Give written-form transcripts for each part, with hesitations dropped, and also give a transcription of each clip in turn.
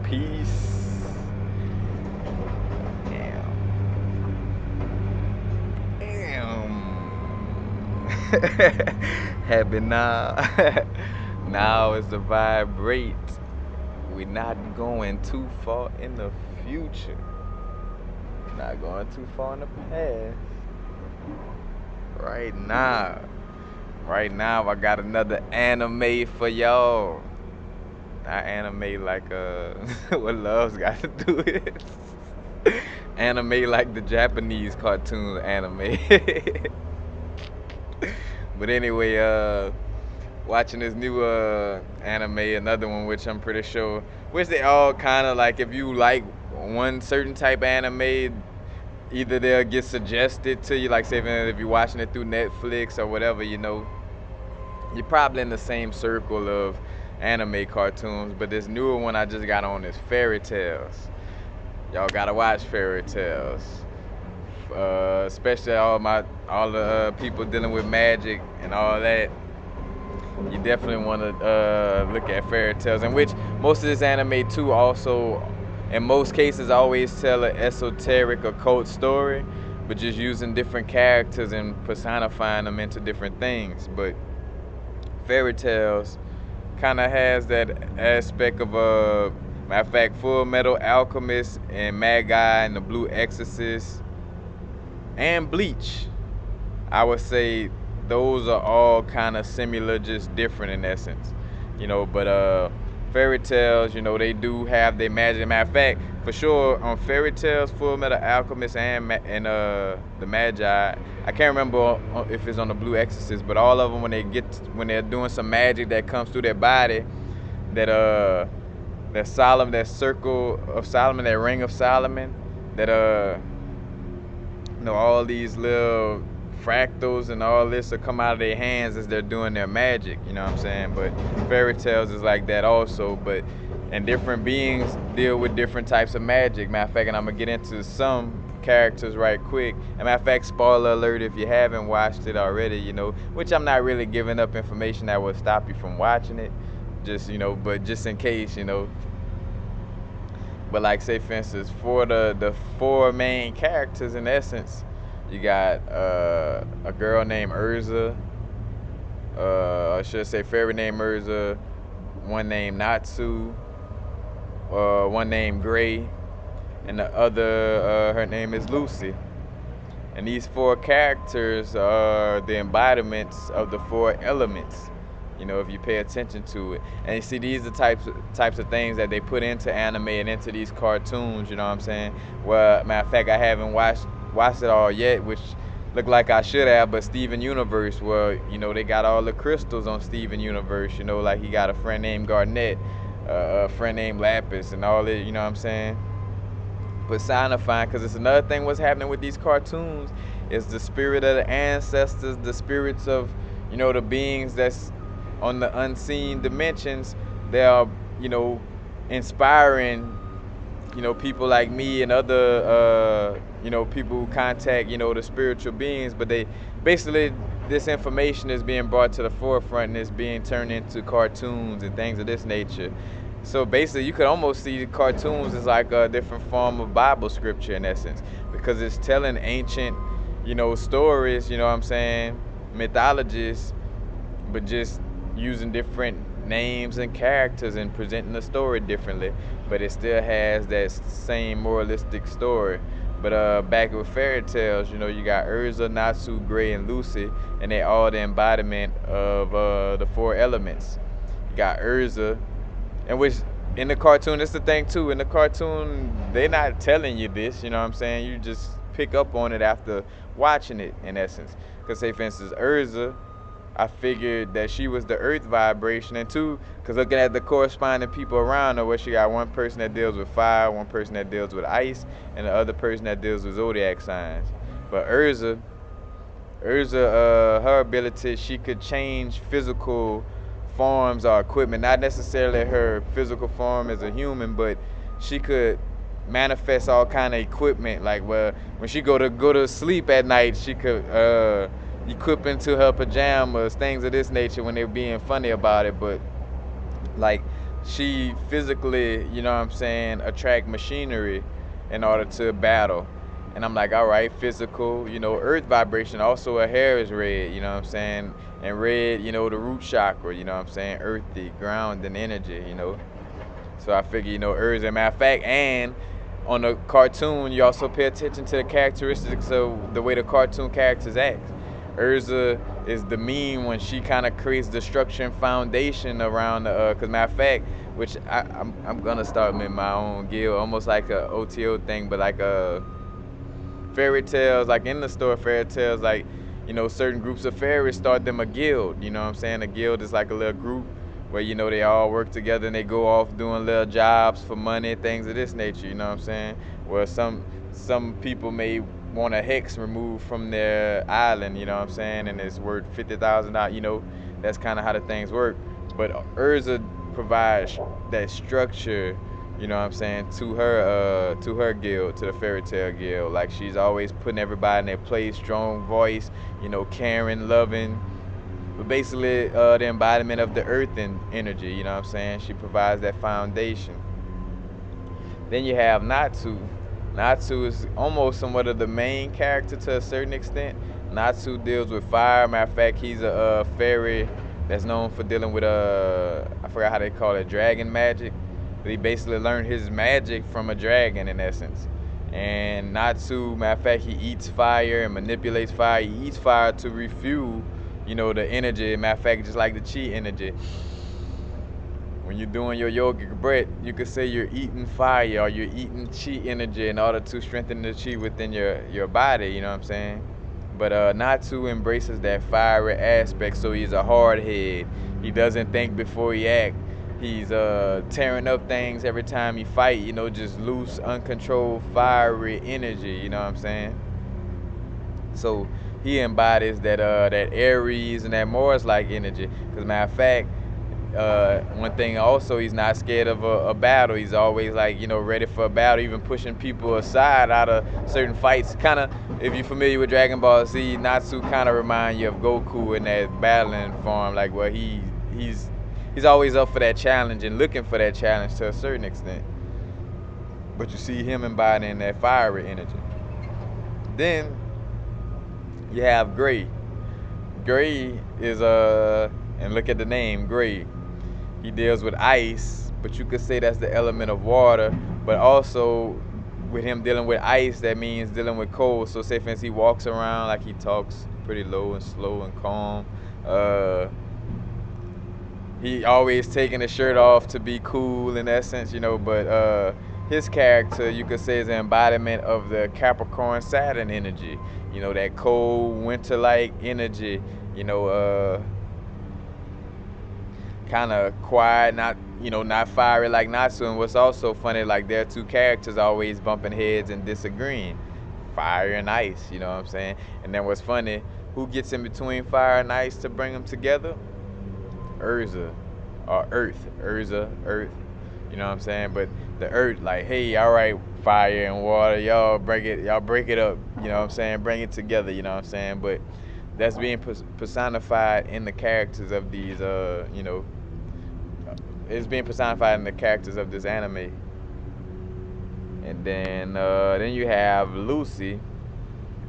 peace. Happy now. Now is the vibrate. We're not going too far in the future. Not going too far in the past. Right now. Right now, I got another anime for y'all. Not anime like what love's got to do with it. Anime like the Japanese cartoon anime. But anyway, watching this new anime, another one which I'm pretty sure, which they all kind of like. If you like one certain type of anime, either they'll get suggested to you, like say if you're watching it through Netflix or whatever, you're probably in the same circle of anime cartoons. But this newer one I just got on is fairy tales. Y'all gotta watch fairy tales. Especially all the people dealing with magic and all that. You definitely want to look at fairy tales, in which most of this anime too also, in most cases, always tell an esoteric occult story, but just using different characters and personifying them into different things. But fairy tales kind of has that aspect of a matter of fact, Full Metal Alchemist and Mad Guy and the Blue Exorcist and Bleach. I would say those are all kind of similar, just different in essence, But fairy tales, they do have their magic. Matter of fact, for sure, on fairy tales, Full Metal Alchemist and the Magi, I can't remember if it's on the Blue Exorcist, but all of them when they're doing some magic that comes through their body, that circle of Solomon, that ring of Solomon, that all these little fractals and all this will come out of their hands as they're doing their magic, you know what I'm saying? But fairy tales is like that also, and different beings deal with different types of magic. Matter of fact, and I'm gonna get into some characters right quick. And matter of fact, spoiler alert if you haven't watched it already, which I'm not really giving up information that will stop you from watching it. But just in case, But like say for instance, for the four main characters in essence, you got a girl named Urza, I should say fairy named Urza, one named Natsu, one named Gray, and the other her name is Lucy. And these four characters are the embodiments of the four elements. If you pay attention to it. And you see, these are types of things that they put into anime and into these cartoons, you know what I'm saying? Well, matter of fact, I haven't watched it all yet, which look like I should have, but Steven Universe, well, they got all the crystals on Steven Universe, like he got a friend named Garnet, a friend named Lapis, and all that, you know what I'm saying? Personifying, because it's another thing what's happening with these cartoons is the spirit of the ancestors, the spirits of, the beings that's on the unseen dimensions. They are, inspiring, people like me and other, people who contact, the spiritual beings. But they basically, this information is being brought to the forefront and it's being turned into cartoons and things of this nature. So basically, you could almost see the cartoons as like a different form of Bible scripture in essence, because it's telling ancient, stories, what I'm saying, mythologies, but just using different names and characters and presenting the story differently, but it still has that same moralistic story. But back with fairy tales, you got Urza, Natsu, Gray, and Lucy, and they all the embodiment of the four elements. You got Urza, and which in the cartoon, it's the thing too, in the cartoon, they're not telling you this, you know what I'm saying? You just pick up on it after watching it, in essence. Because say, for instance, Urza, I figured that she was the earth vibration, and two, because looking at the corresponding people around her, where she got one person that deals with fire, one person that deals with ice, and the other person that deals with zodiac signs. But Urza, her ability, she could change physical forms or equipment, not necessarily her physical form as a human, but she could manifest all kind of equipment. Like, well, when she go to sleep at night, she could equip into her pajamas, things of this nature when they're being funny about it. But like, she physically, you know what I'm saying, attract machinery in order to battle. And I'm like, all right, physical, you know, earth vibration. Also, her hair is red, you know what I'm saying? And red, you know, the root chakra, you know what I'm saying? Earthy, ground, and energy, you know. So I figure, you know, Urza, as a matter of fact, and on the cartoon, you also pay attention to the characteristics of the way the cartoon characters act. Urza is the mean when she kind of creates the structure and foundation around the, cause matter of fact, which I'm gonna start with my own guild, almost like a OTO thing, but like a fairy tales, like in the store fairy tales, like, you know, certain groups of fairies start them a guild, you know what I'm saying? A guild is like a little group where, you know, they all work together and they go off doing little jobs for money, things of this nature, you know what I'm saying? Where some people may want a hex removed from their island, you know what I'm saying? And it's worth $50,000, you know, that's kind of how the things work. But Urza provides that structure, you know what I'm saying, to her guild, to the fairy tale guild. Like, she's always putting everybody in their place, strong voice, you know, caring, loving, but basically the embodiment of the earth and energy, you know what I'm saying? She provides that foundation. Then you have Natsu. Natsu is almost somewhat of the main character to a certain extent. Natsu deals with fire. Matter of fact, he's a fairy that's known for dealing with I forgot how they call it, dragon magic. But he basically learned his magic from a dragon in essence. And Natsu, matter of fact, he eats fire and manipulates fire. He eats fire to refuel, you know, the energy. Matter of fact, just like the chi energy. When you're doing your yogic breath, you could say you're eating fire or you're eating chi energy in order to strengthen the chi within your body, you know what I'm saying? But Natsu embraces that fiery aspect, so he's a hard head. He doesn't think before he acts. He's tearing up things every time he fight, you know, just loose, uncontrolled, fiery energy, you know what I'm saying? So he embodies that Aries and that Mars-like energy. Because matter of fact, one thing also, he's not scared of a battle. He's always, like, you know, ready for a battle, even pushing people aside out of certain fights. Kind of, if you're familiar with Dragon Ball Z, Natsu kind of remind you of Goku in that battling form, like where he's always up for that challenge and looking for that challenge to a certain extent. But you see him embodying that fiery energy. Then you have Gray. Gray is and look at the name, Gray. He deals with ice, but you could say that's the element of water. But also, with him dealing with ice, that means dealing with cold. So say, for instance, he walks around like he talks pretty low and slow and calm. He always taking his shirt off to be cool in essence, you know. But his character, you could say, is an embodiment of the Capricorn Saturn energy. You know, that cold winter-like energy. You know, kind of quiet, not fiery like Natsu. And what's also funny, like, their two characters always bumping heads and disagreeing, fire and ice, you know what I'm saying? And then what's funny, who gets in between fire and ice to bring them together? Urza, or Earth, you know what I'm saying? But the earth, like, hey, all right, fire and water, y'all break it up, you know what I'm saying? Bring it together, you know what I'm saying? But that's being personified in the characters of these, you know, it's being personified in the characters of this anime. And then you have Lucy,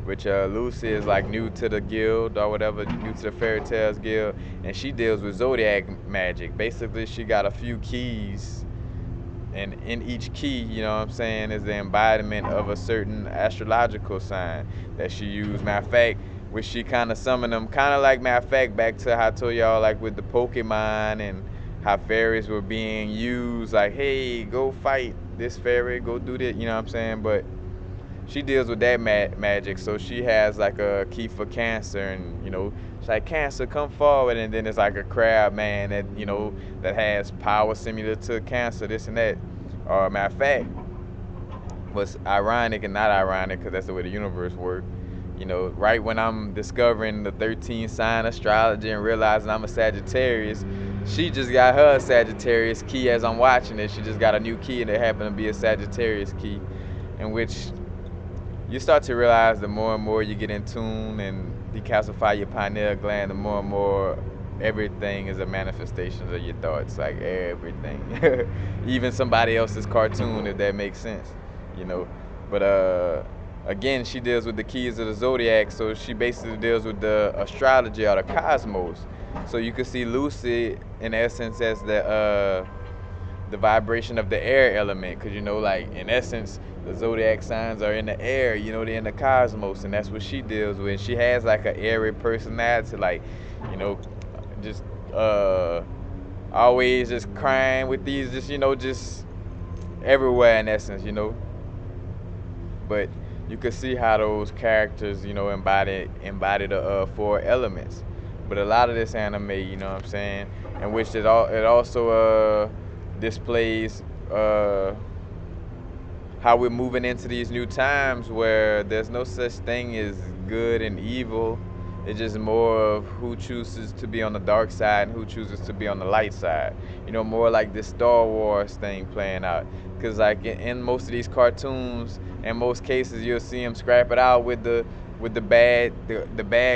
which Lucy is like new to the guild or whatever, new to the Fairy Tales guild, and she deals with zodiac magic. Basically, she got a few keys, and in each key, you know what I'm saying, is the embodiment of a certain astrological sign that she used. Matter of fact, which she kind of summoned them, kind of like, matter of fact, back to how I told y'all, like with the Pokemon and how fairies were being used, like, hey, go fight this fairy, go do this, you know what I'm saying? But she deals with that magic, so she has like a key for Cancer, and, you know, it's like, Cancer, come forward, and then it's like a crab man that, you know, that has power similar to Cancer, this and that. Or matter of fact, what's ironic and not ironic, because that's the way the universe works, you know, right when I'm discovering the 13 sign astrology and realizing I'm a Sagittarius, she just got her Sagittarius key as I'm watching it. She just got a new key, and it happened to be a Sagittarius key, in which you start to realize the more and more you get in tune and decalcify your pineal gland, the more and more everything is a manifestation of your thoughts, like everything. Even somebody else's cartoon, if that makes sense, you know. But again, she deals with the keys of the zodiac, so she basically deals with the astrology or the cosmos. So you can see Lucy in essence as the vibration of the air element, because you know, like in essence, the zodiac signs are in the air, you know, they're in the cosmos, and that's what she deals with. She has like an airy personality, like, you know, just always just crying with these, just, you know, just everywhere in essence, you know. But you could see how those characters, you know, embody the four elements. But a lot of this anime, you know what I'm saying, in which it also displays how we're moving into these new times where there's no such thing as good and evil. It's just more of who chooses to be on the dark side and who chooses to be on the light side. You know, more like this Star Wars thing playing out. Because like in most of these cartoons, in most cases, you'll see them scrap it out with the bad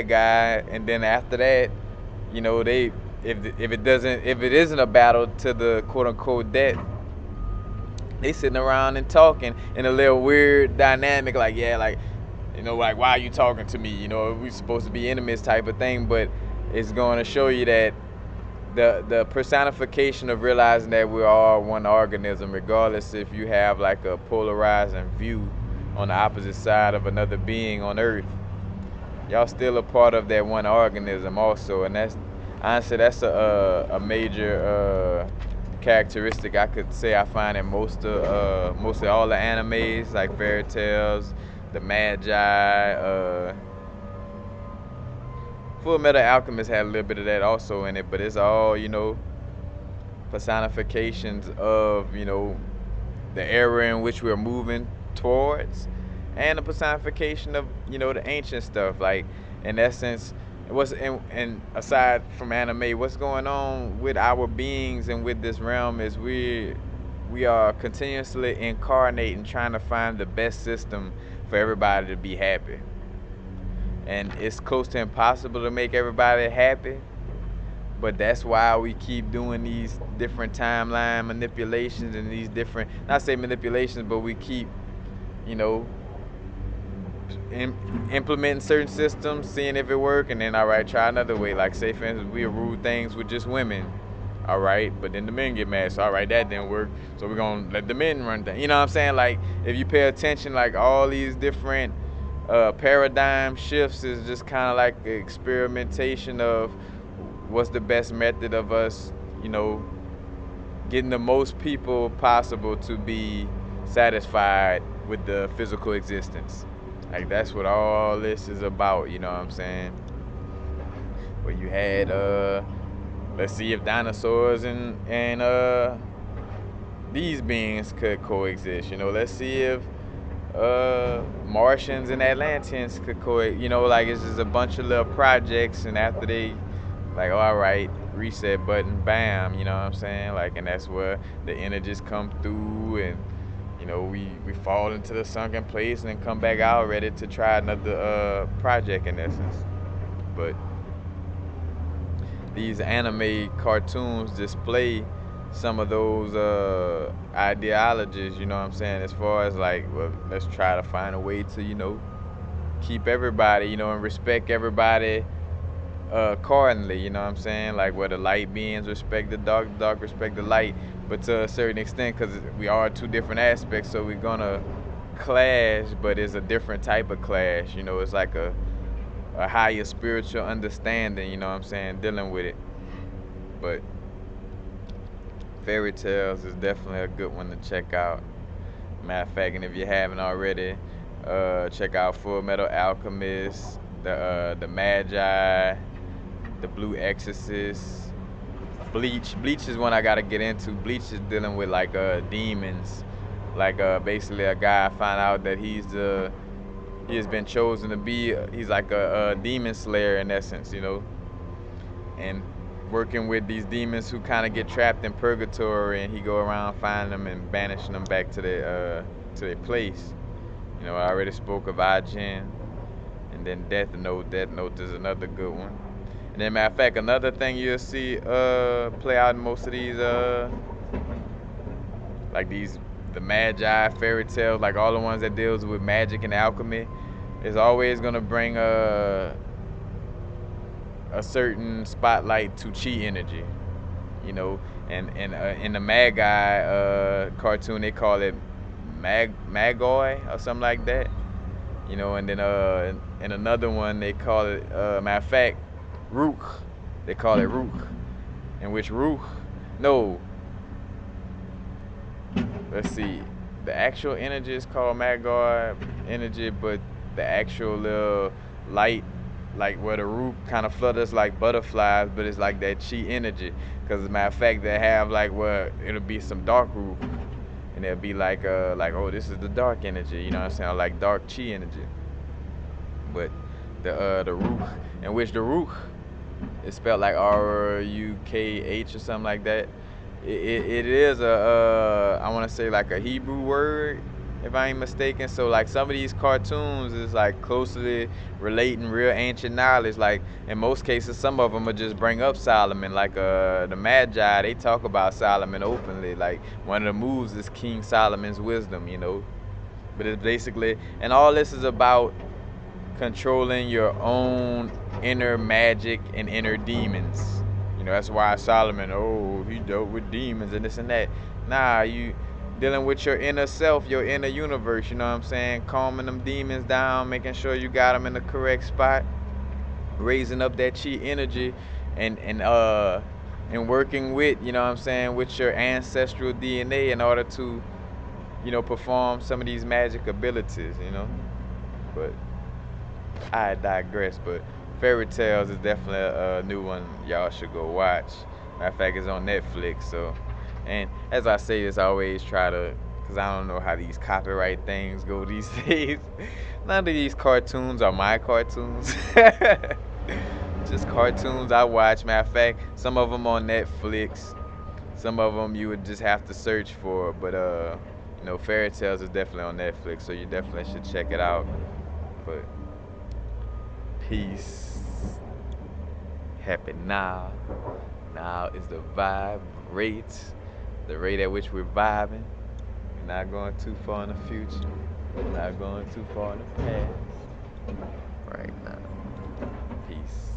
guy, and then after that, you know, if it isn't a battle to the quote unquote death, they sitting around and talking in a little weird dynamic, like, yeah, like, you know, like, why are you talking to me? You know, we supposed to be enemies type of thing. But it's going to show you that the personification of realizing that we're all one organism, regardless if you have like a polarizing view on the opposite side of another being on Earth. Y'all still a part of that one organism also, and that's honestly that's a major characteristic I could say I find in mostly all the animes, like fairy tales, the Magi. Full Metal Alchemist had a little bit of that also in it, but it's all, you know, personifications of, you know, the era in which we're moving towards, and the personification of, you know, the ancient stuff. Like, in essence, and aside from anime, what's going on with our beings and with this realm is we are continuously incarnating, trying to find the best system for everybody to be happy. And it's close to impossible to make everybody happy, but that's why we keep doing these different timeline manipulations and these different, not say manipulations, but we keep, you know, implementing certain systems, seeing if it work, and then, all right, try another way. Like, say for instance, we rule things with just women, all right, but then the men get mad, so all right, that didn't work, so we're gonna let the men run things. You know what I'm saying? Like, if you pay attention, like, all these different paradigm shifts is just kind of like experimentation of what's the best method of us, you know, getting the most people possible to be satisfied with the physical existence. Like, that's what all this is about, you know what I'm saying? Where you had let's see if dinosaurs and these beings could coexist. You know, let's see if Martians and Atlanteans could coexist. You know, like, it's just a bunch of little projects, and after they, like, oh, all right, reset button, bam, you know what I'm saying? Like, and that's where the energies come through, and, you know, we fall into the sunken place and then come back out ready to try another project in essence. But these anime cartoons display some of those ideologies, you know what I'm saying, as far as like, well, let's try to find a way to, you know, keep everybody, you know, and respect everybody accordingly, you know what I'm saying, like where the light beings respect the dark respect the light, but to a certain extent, because we are two different aspects, so we're gonna clash, but it's a different type of clash, you know, it's like a higher spiritual understanding, you know what I'm saying, dealing with it. But fairy tales is definitely a good one to check out. Matter of fact, and if you haven't already, check out Full Metal Alchemist, the Magi, the Blue Exorcist, Bleach. Bleach is one I gotta get into. Bleach is dealing with like demons, like basically a guy find out that he has been chosen to be, he's like a demon slayer in essence, you know, and working with these demons who kind of get trapped in purgatory, and he go around finding them and banishing them back to their place. You know, I already spoke of Ajin, and then Death Note. Death Note is another good one. And then, matter of fact, another thing you'll see play out in most of these like these the magi fairy tales, like all the ones that deals with magic and alchemy, is always gonna bring a certain spotlight to chi energy, you know. And in the Magi cartoon, they call it Magoi or something like that, you know. And then in another one, they call it matter of fact, Rook. They call it Rook, in which Rook, no, let's see, the actual energy is called Magoi energy, but the actual little light, like where the root kind of flutters like butterflies, but it's like that chi energy. Because as a matter of fact, they have like where it'll be some dark root, and it'll be like oh, this is the dark energy, you know what I'm saying, like dark chi energy. But the root, in which the root is spelled like Rukh or something like that. It is I want to say like a Hebrew word, if I ain't mistaken. So like some of these cartoons is like closely relating real ancient knowledge. Like in most cases, some of them will just bring up Solomon. Like the Magi, they talk about Solomon openly. Like one of the moves is King Solomon's wisdom, you know. But it's basically, and all this is about controlling your own inner magic and inner demons. You know, that's why Solomon, oh, he dealt with demons and this and that. Nah, you dealing with your inner self, your inner universe, you know what I'm saying? Calming them demons down, making sure you got them in the correct spot, raising up that chi energy, and working with, you know what I'm saying, with your ancestral DNA in order to, you know, perform some of these magic abilities, you know. But I digress. But Fairy Tales is definitely a new one y'all should go watch. Matter of fact, it's on Netflix. So, and as I say this, I always try to, because I don't know how these copyright things go these days. None of these cartoons are my cartoons. Just cartoons I watch. Matter of fact, some of them on Netflix. Some of them you would just have to search for. But you know, Fairy Tales is definitely on Netflix, so you definitely should check it out. But peace. Happy now. Now is the vibe rate. The rate at which we're vibing. We're not going too far in the future. We're not going too far in the past. Right now. Peace.